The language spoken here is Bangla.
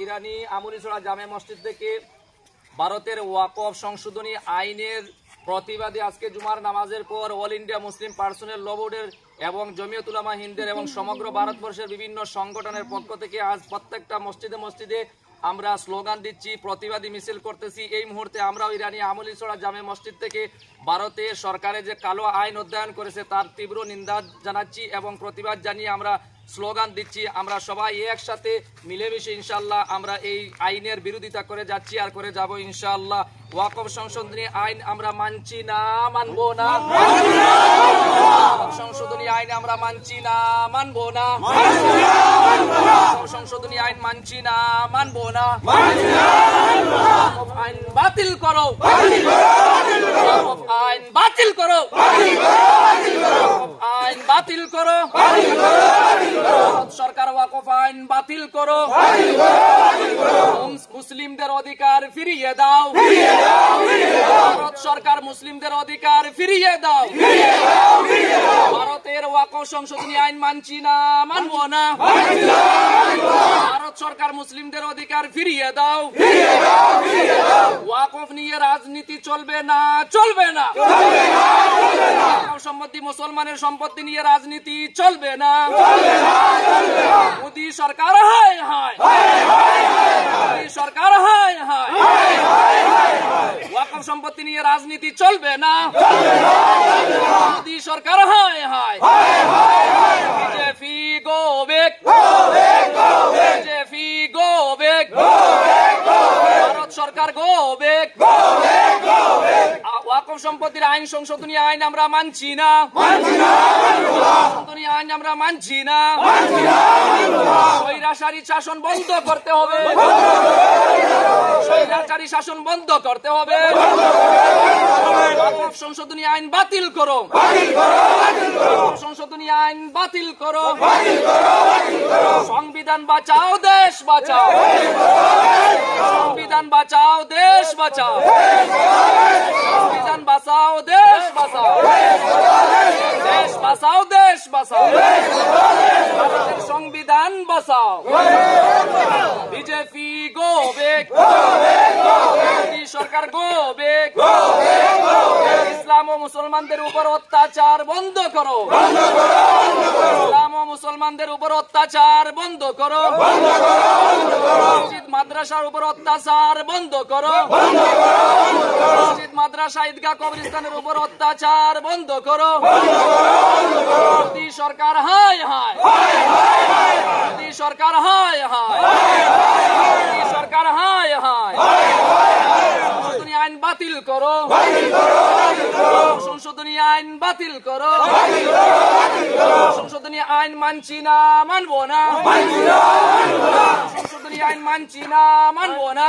ইরানি আমুরিছড়া জামে মসজিদ থেকে ভারতের ওয়াকফ সংশোধনী আইনের প্রতিবাদে আজকে জুমার নামাজের পর অল ইন্ডিয়া মুসলিম পার্সোনেল ল বোর্ডের এবং জমিয়ত উলামা হিন্দের এবং সমগ্র ভারতবর্ষের বিভিন্ন সংগঠনের পক্ষ থেকে আজ প্রত্যেকটা মসজিদে মসজিদে আমরা স্লোগান দিচ্ছি, প্রতিবাদী মিছিল করতেছি। এই মুহূর্তে আমরাও ইরানি আমুরিছড়া জামে মসজিদ থেকে ভারতের সরকারের যে কালো আইন অধ্যয়ন করেছে তার তীব্র নিন্দা জানাচ্ছি এবং প্রতিবাদ জানিয়ে আমরা স্লোগান দিচ্ছি। আমরা সবাই একসাথে মিলেমিশে ইনশাআল্লাহ আমরা এই আইনের বিরোধিতা করে যাচ্ছি আর করে যাব ইনশাআল্লাহ। ওয়াকফ সংশোধনী আইন আমরা মানছি না, মানবো না। সংশোধনী আইন আমরা মানছি না, মানবো না। সংশোধনী আইন মানছি না, মানবো না। আইন বাতিল করো, আইন বাতিল করো, আইন বাতিল করো। সরকার ওয়াকফ আইন বাতিল করো। মুসলিমদের অধিকার ফিরিয়ে দাও। ভারত সরকার মুসলিমদের অধিকার ফিরিয়ে দাও। ভারতের ওয়াকফ সংশোধনী আইন মানছি না, মানবো না। ভারত সরকার মুসলিমদের অধিকার ফিরিয়ে দাও। ওয়াকফ নিয়ে রাজনীতি চলবে না, চলবে না। সম্পত্তি মুসলমানের সম্পত্তি নিয়ে রাজনীতি চলবে না। মোদী সরকার হায় হায়, মোদী সরকার হায় হায়। ওয়াকফ সম্পত্তি নিয়ে রাজনীতি চলবে না। মোদী সরকার হায় হায়। BJP go back, BJP go back. Bharat সরকার গো ব্যাক। ওয়াকফ সম্পত্তির আইন সংশোধনী আইন আমরা মানছি না, সংশোধনী আইন আমরা মানছি না। স্বৈরাচারী শাসন বন্ধ করতে হবে, স্বৈরাচারী শাসন বন্ধ করতে হবে। ওয়াকফ সংশোধনী আইন বাতিল করো, সংশোধনী আইন বাতিল করো। সংবিধান বাঁচাও, দেশ বাঁচাও। সংবিধান বাঁচাও, দেশ বাঁচাও। সংবিধান বাঁচাও, দেশ বাঁচাও। দেশ বাঁচাও, দেশ বাঁচাও। ভারতের সংবিধান বাঁচাও। বিজেপি গো ব্যাক, মোদী সরকার গো ব্যাক। ইসলাম ও মুসলমানদের উপর অত্যাচার বন্ধ করো। ইসলাম ও মুসলমানদের উপর অত্যাচার বন্ধ করো। মসজিদ মাদ্রাসার উপর অত্যাচার বন্ধ করো। মসজিদ মাদ্রাসা ঈদগাহ কবরস্থানের উপর অত্যাচার বন্ধ করো। মোদী সরকার হায় হায়, মোদী সরকার হায় হায়, মোদী সরকার হায় হায়। সংশোধনী আইন বাতিল করো, সংশোধনী আইন বাতিল করো। সংশোধনী আইন মানছি না, মানবো না। সংশোধনী আইন মানছি না, মানবো না।